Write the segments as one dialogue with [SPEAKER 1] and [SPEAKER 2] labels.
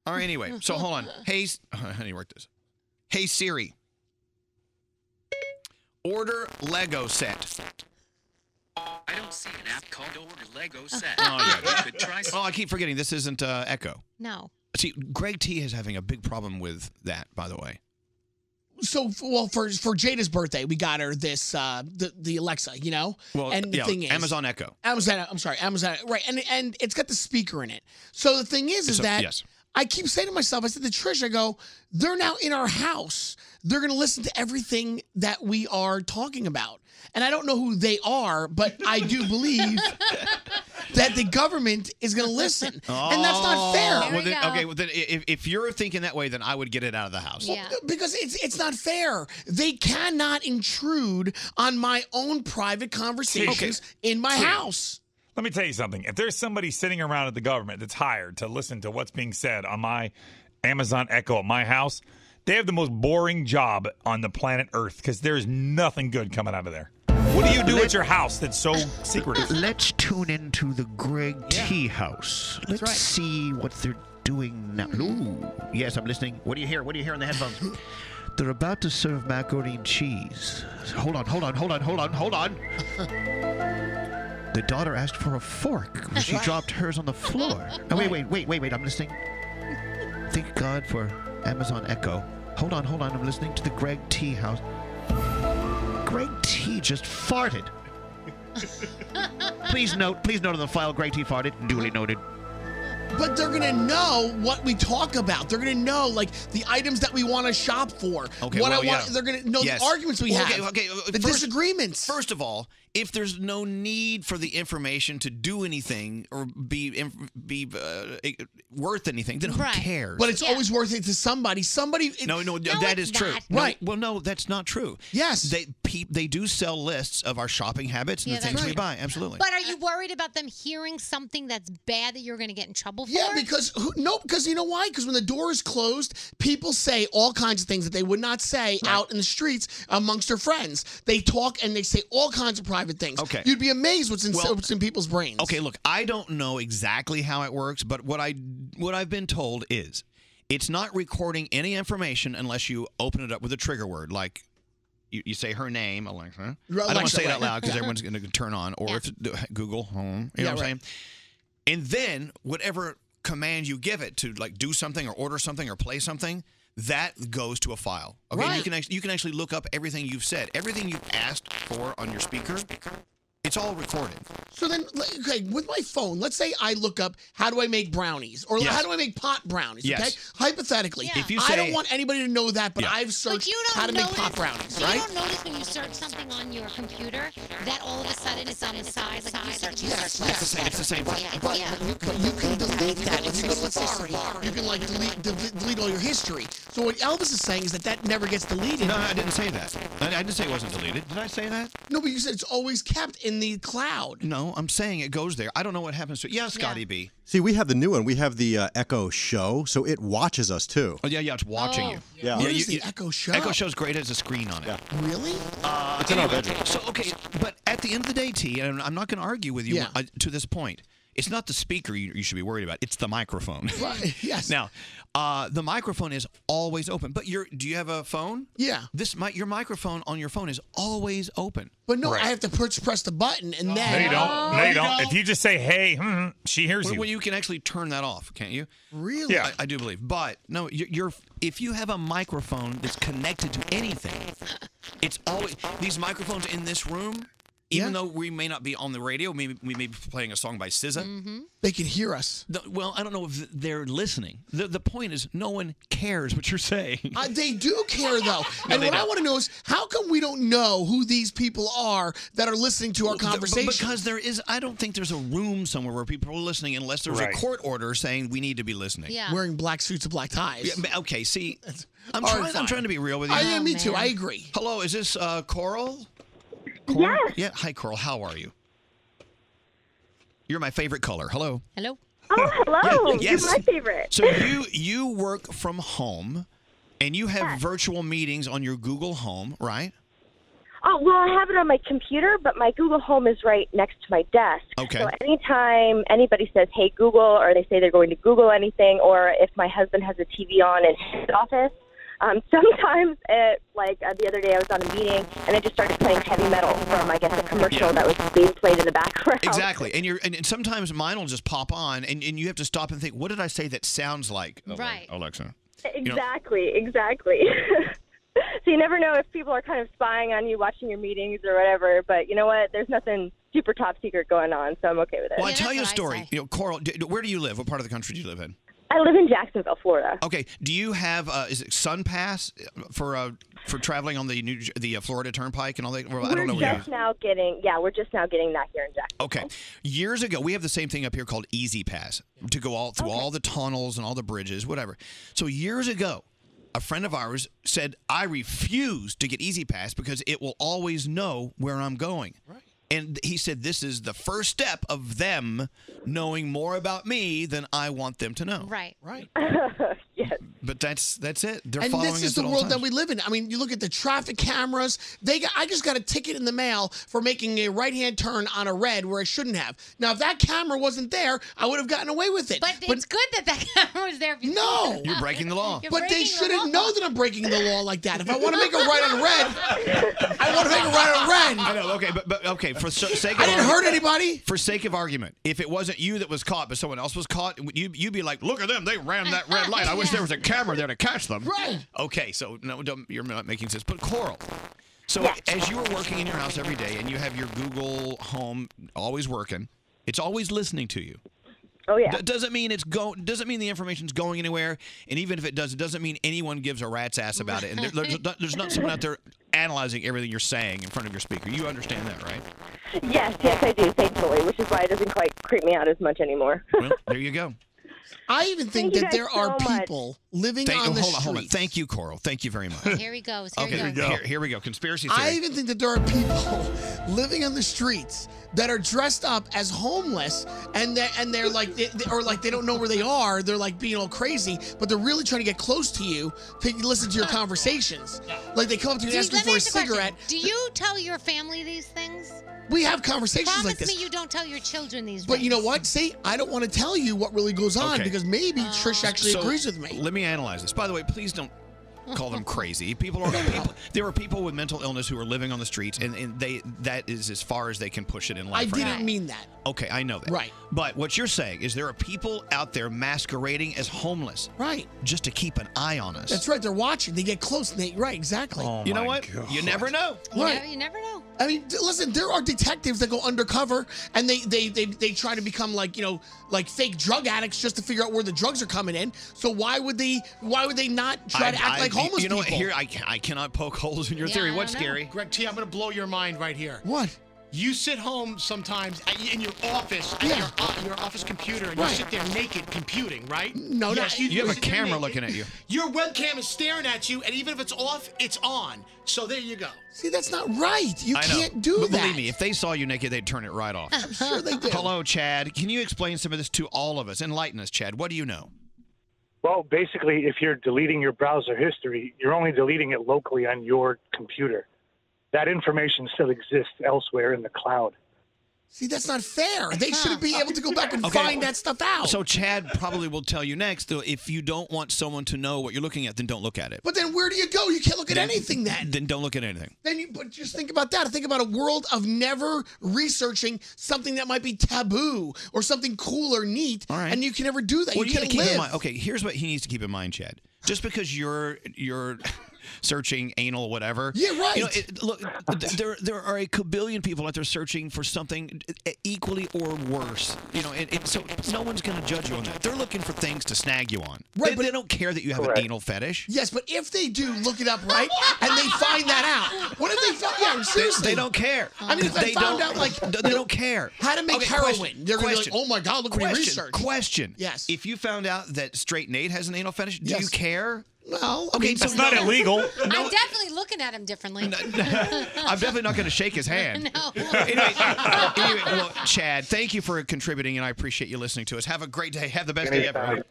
[SPEAKER 1] All right, anyway. So hold on. Hey, how do you work this? Hey, Siri. Order Lego set.
[SPEAKER 2] I don't see an app called Order Lego Set.
[SPEAKER 1] Oh, yeah.
[SPEAKER 2] You could try
[SPEAKER 1] Oh, I keep forgetting. This isn't Echo.
[SPEAKER 3] No.
[SPEAKER 1] See, Greg T is having a big problem with that, by the way.
[SPEAKER 4] So, well, for Jada's birthday, we got her this the Alexa, you know.
[SPEAKER 1] Well,
[SPEAKER 4] and the thing is,
[SPEAKER 1] Amazon Echo.
[SPEAKER 4] Amazon. I'm sorry, Amazon. Right, and it's got the speaker in it. So the thing is that
[SPEAKER 1] yes.
[SPEAKER 4] I keep saying to myself, I said to Trish, I go, they're now in our house. They're going to listen to everything that we are talking about. And I don't know who they are, but I do believe that the government is going to listen. And that's not fair.
[SPEAKER 1] Well, then, okay, well, then if you're thinking that way, then I would get it out of the house.
[SPEAKER 4] Well, because it's not fair. They cannot intrude on my own private conversations in my house.
[SPEAKER 5] Let me tell you something. If there's somebody sitting around at the government that's hired to listen to what's being said on my Amazon Echo at my house, they have the most boring job on the planet Earth because there's nothing good coming out of there. What do you do at your house that's so secretive?
[SPEAKER 6] Let's tune into the Greg T house. Let's see what they're doing now. Ooh, yes, I'm listening. What do you hear? What do you hear on the headphones? They're about to serve macaroni and cheese. Hold on. The daughter asked for a fork. She dropped hers on the floor. Oh, wait. I'm listening. Thank God for Amazon Echo. Hold on. I'm listening to the Greg T house. Greg T just farted. Please note on the file, Greg T farted. Duly noted.
[SPEAKER 4] But they're going to know what we talk about. They're going to know, like, the items that we want to shop for.
[SPEAKER 1] Okay,
[SPEAKER 4] what
[SPEAKER 1] well,
[SPEAKER 4] I want.
[SPEAKER 1] yeah.
[SPEAKER 4] They're going to know
[SPEAKER 1] Yes.
[SPEAKER 4] the arguments we have.
[SPEAKER 1] Okay,
[SPEAKER 4] the disagreements.
[SPEAKER 1] First of all, if there's no need for the information to do anything or be worth anything, then who cares?
[SPEAKER 4] But it's always worth it to somebody.
[SPEAKER 1] No, that is true.
[SPEAKER 4] Right.
[SPEAKER 1] No, well, no, that's not true.
[SPEAKER 4] Yes.
[SPEAKER 1] They do sell lists of our shopping habits and the things we buy. Absolutely.
[SPEAKER 3] But are you worried about them hearing something that's bad that you're going to get in trouble for?
[SPEAKER 4] Yeah, because you know why? Because when the door is closed, people say all kinds of things that they would not say out in the streets amongst their friends. They talk and they say all kinds of private things.
[SPEAKER 1] Okay.
[SPEAKER 4] You'd be amazed what's in people's brains.
[SPEAKER 1] Okay, look, I don't know exactly how it works, but what I've been told is it's not recording any information unless you open it up with a trigger word, like you say her name, Alexa. I don't want to say it out loud because everyone's going to turn on, or if Google Home, you know what I'm saying? And then whatever command you give it to, like, do something or order something or play something, that goes to a file. Okay,
[SPEAKER 4] Right.
[SPEAKER 1] you can actually look up everything you've said, everything you asked for on your speaker. It's all recorded.
[SPEAKER 4] So then, okay, with my phone, let's say I look up how do I make brownies or how do I make pot brownies.
[SPEAKER 1] Yes.
[SPEAKER 4] Okay, hypothetically,
[SPEAKER 1] If you
[SPEAKER 4] I
[SPEAKER 1] say-
[SPEAKER 4] don't want anybody to know that, but
[SPEAKER 1] Yeah.
[SPEAKER 4] I've searched how to make pot brownies.
[SPEAKER 3] You
[SPEAKER 4] Right?
[SPEAKER 3] don't notice when you search something on your computer that all of a sudden it's on the side. Like you search.
[SPEAKER 4] It's the same thing. But you can delete that if you go to Safari. You can like delete all your history. So what Elvis is saying is that never gets deleted.
[SPEAKER 1] No, I didn't say that. I didn't say it wasn't deleted. Did I say that?
[SPEAKER 4] No, but you said it's always kept in the cloud.
[SPEAKER 1] No, I'm saying it goes there. I don't know what happens to it. Yeah, Scotty B.
[SPEAKER 7] See, we have the new one. We have the Echo Show, so it watches us too.
[SPEAKER 1] Oh, yeah, it's watching you.
[SPEAKER 7] Yeah.
[SPEAKER 4] What is the Echo Show?
[SPEAKER 1] Echo Show's great as a screen on it.
[SPEAKER 4] Really?
[SPEAKER 7] It's in our bedroom.
[SPEAKER 1] So, okay, but at the end of the day, T, and I'm not going to argue with you to this point, it's not the speaker you should be worried about. It's the microphone.
[SPEAKER 4] Right, yes.
[SPEAKER 1] Now, the microphone is always open. But do you have a phone?
[SPEAKER 4] Yeah.
[SPEAKER 1] Your microphone on your phone is always open.
[SPEAKER 4] But no, I have to press the button and then.
[SPEAKER 5] No, you don't. No, you don't. If you just say, hey, she hears you.
[SPEAKER 1] Well, you can actually turn that off, can't you?
[SPEAKER 4] Really?
[SPEAKER 5] Yeah.
[SPEAKER 1] I do believe. But, no, if you have a microphone that's connected to anything, it's always. These microphones in this room, even though we may not be on the radio, we may be playing a song by SZA.
[SPEAKER 4] They can hear us.
[SPEAKER 1] Well, I don't know if they're listening. The point is, no one cares what you're saying.
[SPEAKER 4] They do care, though. And
[SPEAKER 1] they
[SPEAKER 4] what I
[SPEAKER 1] don't.
[SPEAKER 4] want to know is, how come we don't know who these people are that are listening to our conversation?
[SPEAKER 1] Because I don't think there's a room somewhere where people are listening unless there's a court order saying we need to be listening.
[SPEAKER 3] Yeah.
[SPEAKER 4] Wearing black suits and black ties.
[SPEAKER 1] Yeah, okay, see, I'm
[SPEAKER 4] All right,
[SPEAKER 1] trying to be real with you.
[SPEAKER 4] Yeah, me too. I agree.
[SPEAKER 1] Hello, is this Coral?
[SPEAKER 8] Yes.
[SPEAKER 1] Yeah. Hi, Coral. How are you? You're my favorite color. Hello.
[SPEAKER 3] Hello.
[SPEAKER 8] Oh, hello.
[SPEAKER 1] Yes.
[SPEAKER 8] You're my favorite.
[SPEAKER 1] So you work from home, and you have virtual meetings on your Google Home, right?
[SPEAKER 8] Oh, well, I have it on my computer, but my Google Home is right next to my desk.
[SPEAKER 1] Okay.
[SPEAKER 8] So anytime anybody says, hey, Google, or they say they're going to Google anything, or if my husband has a TV on in his office, sometimes, the other day I was on a meeting, and it just started playing heavy metal from, I guess, a commercial that was being played in the background.
[SPEAKER 1] Exactly. And sometimes mine will just pop on, and you have to stop and think, what did I say that sounds like Alexa?
[SPEAKER 8] Exactly. So you never know if people are kind of spying on you, watching your meetings or whatever. But you know what? There's nothing super top secret going on, so I'm okay with it.
[SPEAKER 1] Well, I'll tell you a story. Coral, where do you live? What part of the country do you live in?
[SPEAKER 8] I live in Jacksonville, Florida.
[SPEAKER 1] Okay. Do you have is it Sun Pass for traveling on the Florida Turnpike and all that? Well, I don't know.
[SPEAKER 8] We're just now getting that here in Jacksonville.
[SPEAKER 1] Okay. Years ago, we have the same thing up here called Easy Pass to go through all the tunnels and all the bridges, whatever. So years ago, a friend of ours said, I refuse to get Easy Pass because it will always know where I'm going. Right. And he said, this is the first step of them knowing more about me than I want them to know.
[SPEAKER 3] Right.
[SPEAKER 8] Yes.
[SPEAKER 1] But that's it. They're
[SPEAKER 4] And
[SPEAKER 1] following
[SPEAKER 4] this
[SPEAKER 1] us
[SPEAKER 4] is the
[SPEAKER 1] at all
[SPEAKER 4] world
[SPEAKER 1] times.
[SPEAKER 4] that we live in. I mean, you look at the traffic cameras. I just got a ticket in the mail for making a right-hand turn on a red where I shouldn't have. Now, if that camera wasn't there, I would have gotten away with it.
[SPEAKER 3] But it's good that camera was there.
[SPEAKER 4] No.
[SPEAKER 1] You're breaking the law.
[SPEAKER 4] But they shouldn't know that I'm breaking the law like that. If I want to make a right on red, I want to make a right on red.
[SPEAKER 1] I know. Okay, but okay. For sake of
[SPEAKER 4] I didn't hurt anybody.
[SPEAKER 1] For sake of argument, if it wasn't you that was caught, but someone else was caught, you'd be like, "Look at them! They ran that red light. I wish there was a camera there to catch them."
[SPEAKER 4] Right.
[SPEAKER 1] Okay. So no, you're not making sense. But Coral, so as you are working in your house every day and you have your Google Home always working, it's always listening to you.
[SPEAKER 8] Oh yeah.
[SPEAKER 1] Doesn't mean doesn't mean the information's going anywhere, and even if it does, it doesn't mean anyone gives a rat's ass about it. And there's not someone out there analyzing everything you're saying in front of your speaker. You understand that, right?
[SPEAKER 8] Yes, I do, thankfully, which is why it doesn't quite creep me out as much anymore.
[SPEAKER 1] Well, there you go.
[SPEAKER 4] I even think that there are people living on the streets.
[SPEAKER 1] Hold on. Thank you, Coral. Thank you very much.
[SPEAKER 3] Here he goes.
[SPEAKER 1] Here we go. Conspiracy theory.
[SPEAKER 4] I even think that there are people living on the streets that are dressed up as homeless, and they're like, they don't know where they are. They're like being all crazy, but they're really trying to get close to you to listen to your conversations. Like they come up to you and ask you for a cigarette.
[SPEAKER 3] Do you tell your family these things?
[SPEAKER 4] We have conversations like this.
[SPEAKER 3] Promise me you don't tell your children these.
[SPEAKER 4] But you know what? See, I don't want to tell you what really goes on because maybe Trish actually agrees with me.
[SPEAKER 1] Let me analyze this. By the way, please don't call them crazy. There are people with mental illness who are living on the streets, and that is as far as they can push it in life.
[SPEAKER 4] I didn't mean that.
[SPEAKER 1] Okay, I know that.
[SPEAKER 4] Right.
[SPEAKER 1] But what you're saying is there are people out there masquerading as homeless.
[SPEAKER 4] Right.
[SPEAKER 1] Just to keep an eye on us.
[SPEAKER 4] That's right. They're watching. They get close. Right. Exactly.
[SPEAKER 5] Oh,
[SPEAKER 1] you know what?
[SPEAKER 5] God.
[SPEAKER 1] You never know.
[SPEAKER 4] Right.
[SPEAKER 3] You never know.
[SPEAKER 4] I mean, listen, there are detectives that go undercover and they try to become like fake drug addicts just to figure out where the drugs are coming in. So why would they not try to act like homeless
[SPEAKER 1] people?
[SPEAKER 4] people?
[SPEAKER 1] Here I cannot poke holes in your theory. What's scary?
[SPEAKER 9] Greg T, I'm going to blow your mind right here.
[SPEAKER 4] What?
[SPEAKER 9] You sit home sometimes in your office at your office computer, and you sit there naked computing, right?
[SPEAKER 4] No,
[SPEAKER 9] yes,
[SPEAKER 1] you have a
[SPEAKER 9] sit there
[SPEAKER 1] camera
[SPEAKER 9] naked.
[SPEAKER 1] looking at you.
[SPEAKER 9] Your webcam is staring at you, and even if it's off, it's on. So there you go.
[SPEAKER 4] See, that's not right. You can't do
[SPEAKER 1] but
[SPEAKER 4] that.
[SPEAKER 1] Believe me, if they saw you naked, they'd turn it right off.
[SPEAKER 4] I'm sure they do.
[SPEAKER 1] Hello, Chad. Can you explain some of this to all of us? Enlighten us, Chad. What do you know?
[SPEAKER 10] Well, basically, if you're deleting your browser history, you're only deleting it locally on your computer. That information still exists elsewhere in the cloud.
[SPEAKER 4] See, that's not fair. They shouldn't be able to go back and find that stuff out.
[SPEAKER 1] So Chad probably will tell you next, though, if you don't want someone to know what you're looking at, then don't look at it.
[SPEAKER 4] But then where do you go? You can't look at anything then.
[SPEAKER 1] Then don't look at anything.
[SPEAKER 4] But just think about that. Think about a world of never researching something that might be taboo or something cool or neat, and you can never do that.
[SPEAKER 1] Well,
[SPEAKER 4] you
[SPEAKER 1] gotta
[SPEAKER 4] can't
[SPEAKER 1] keep
[SPEAKER 4] live.
[SPEAKER 1] in mind. Okay, here's what he needs to keep in mind, Chad. Just because you're searching anal whatever.
[SPEAKER 4] Yeah, right.
[SPEAKER 1] You know, look, there are a kabillion people out there searching for something equally or worse. You know, and so no one's going to judge you on that. They're looking for things to snag you on.
[SPEAKER 4] Right,
[SPEAKER 1] They don't care that you have an anal fetish.
[SPEAKER 4] Yes, but if they do look it up right and they find that out, what if they found? Yeah, seriously,
[SPEAKER 1] They don't care.
[SPEAKER 4] I mean, if they found out like
[SPEAKER 1] they don't care
[SPEAKER 4] how to make heroin, they're going to be like, oh my god, look what he researched.
[SPEAKER 1] Question.
[SPEAKER 4] Yes.
[SPEAKER 1] If you found out that straight Nate has an anal fetish, do you care?
[SPEAKER 4] Well,
[SPEAKER 1] okay,
[SPEAKER 5] that's not illegal.
[SPEAKER 3] I'm definitely looking at him differently.
[SPEAKER 1] I'm definitely not going to shake his hand.
[SPEAKER 3] No.
[SPEAKER 1] Anyway, well, Chad, thank you for contributing, and I appreciate you listening to us. Have a great day. Have the best day ever.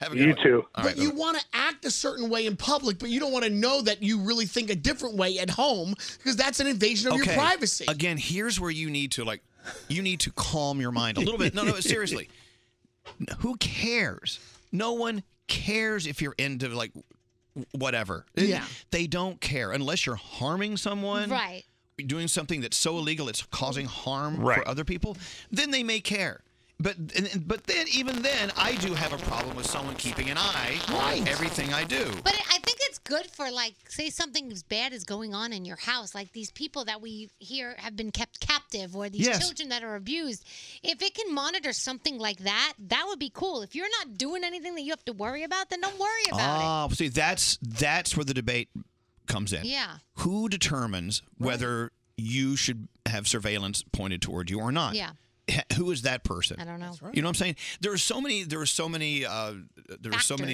[SPEAKER 1] Have a
[SPEAKER 10] You
[SPEAKER 1] good one.
[SPEAKER 10] too.
[SPEAKER 1] All
[SPEAKER 4] But
[SPEAKER 1] right,
[SPEAKER 4] you
[SPEAKER 1] bye-bye.
[SPEAKER 4] want to act a certain way in public, but you don't want to know that you really think a different way at home because that's an invasion of your privacy.
[SPEAKER 1] Again, here's where you need to calm your mind a little bit. No, seriously. Who cares? No one cares if you're into like whatever.
[SPEAKER 4] Yeah.
[SPEAKER 1] They don't care unless you're harming someone.
[SPEAKER 3] Right.
[SPEAKER 1] Doing something that's so illegal it's causing harm
[SPEAKER 5] Right.
[SPEAKER 1] for other people, then they may care. But then even then, I do have a problem with someone keeping an eye on everything I do.
[SPEAKER 3] But I think it's good for, like, say something as bad is going on in your house, like these people that we hear have been kept captive or these children that are abused. If it can monitor something like that, that would be cool. If you're not doing anything that you have to worry about, then don't worry about it.
[SPEAKER 1] See, that's where the debate comes in.
[SPEAKER 3] Yeah.
[SPEAKER 1] Who determines whether you should have surveillance pointed toward you or not?
[SPEAKER 3] Yeah.
[SPEAKER 1] Who is that person?
[SPEAKER 3] I don't know.
[SPEAKER 1] You know what I'm saying? There are so many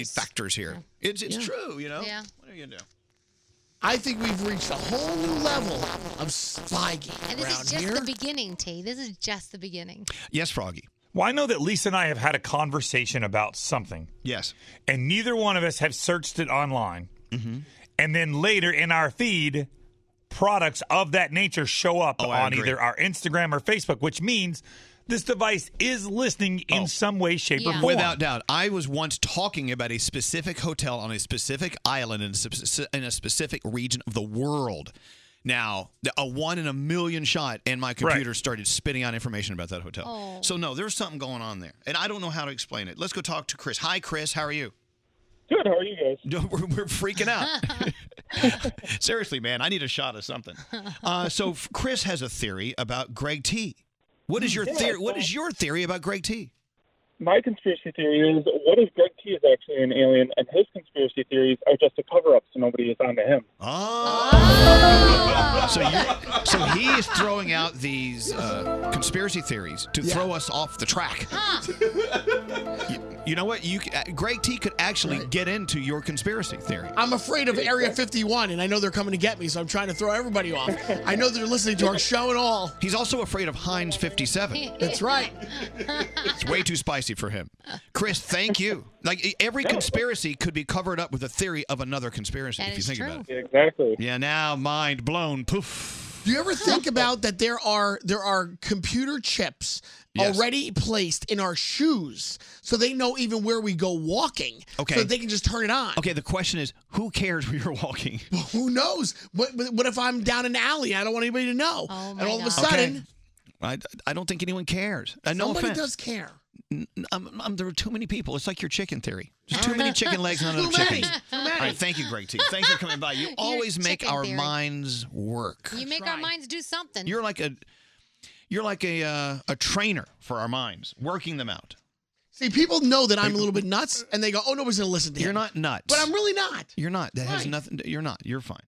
[SPEAKER 1] factors here. It's true, you know?
[SPEAKER 3] Yeah.
[SPEAKER 1] What are you gonna do?
[SPEAKER 4] I think we've reached a whole new level of spygate
[SPEAKER 3] And this
[SPEAKER 4] around
[SPEAKER 3] is just
[SPEAKER 4] here.
[SPEAKER 3] the beginning, T. This is just the beginning.
[SPEAKER 1] Yes, Froggy.
[SPEAKER 5] Well, I know that Lisa and I have had a conversation about something.
[SPEAKER 1] Yes.
[SPEAKER 5] And neither one of us have searched it online.
[SPEAKER 1] Mm-hmm.
[SPEAKER 5] And then later in our feed, products of that nature show up on either our Instagram or Facebook, which means this device is listening in some way, shape, or form.
[SPEAKER 1] Without doubt. I was once talking about a specific hotel on a specific island in a specific region of the world. Now, a 1 in a million shot, and my computer started spitting out information about that hotel.
[SPEAKER 3] Oh.
[SPEAKER 1] So, no, there's something going on there. And I don't know how to explain it. Let's go talk to Chris. Hi, Chris. How are you?
[SPEAKER 11] Good. How are you guys?
[SPEAKER 1] We're freaking out. Seriously, man, I need a shot of something. So Chris has a theory about Greg T. What is your theory? What is your theory about Greg T?
[SPEAKER 11] My conspiracy theory is, what if Greg T is actually an alien, and his conspiracy theories are just a cover-up so nobody is onto him?
[SPEAKER 1] So he is throwing out these conspiracy theories to throw us off the track. You know what? Greg T could actually get into your conspiracy theory.
[SPEAKER 4] I'm afraid of Area 51, and I know they're coming to get me, so I'm trying to throw everybody off. I know they're listening to our show and all.
[SPEAKER 1] He's also afraid of Heinz 57.
[SPEAKER 4] That's right.
[SPEAKER 1] It's way too spicy for him. Chris, thank you. Like every conspiracy could be covered up with a theory of another conspiracy, if you think about it.
[SPEAKER 11] Exactly.
[SPEAKER 1] Yeah, now mind blown. Poof.
[SPEAKER 4] Do you ever think about that there are computer chips already placed in our shoes so they know even where we go walking so that they can just turn it on?
[SPEAKER 1] Okay, the question is, who cares where you're walking?
[SPEAKER 4] Well, who knows? What if I'm down an alley? I don't want anybody to know.
[SPEAKER 3] Oh
[SPEAKER 4] and all of a sudden,
[SPEAKER 1] I don't think anyone cares. No
[SPEAKER 4] somebody
[SPEAKER 1] offense.
[SPEAKER 4] does care.
[SPEAKER 1] There are too many people. It's like your chicken theory. There's too many chicken legs, not enough chickens. All right, thank you, Greg T. Thanks for coming by. You always make
[SPEAKER 3] chicken
[SPEAKER 1] our
[SPEAKER 3] theory.
[SPEAKER 1] minds work.
[SPEAKER 3] You make our minds do something.
[SPEAKER 1] You're like a trainer for our minds, working them out.
[SPEAKER 4] See, people know that I'm a little bit nuts, and they go, "Oh, nobody's gonna listen to him."
[SPEAKER 1] You're not nuts.
[SPEAKER 4] But I'm really not.
[SPEAKER 1] You're not. That has nothing. You're not. You're fine.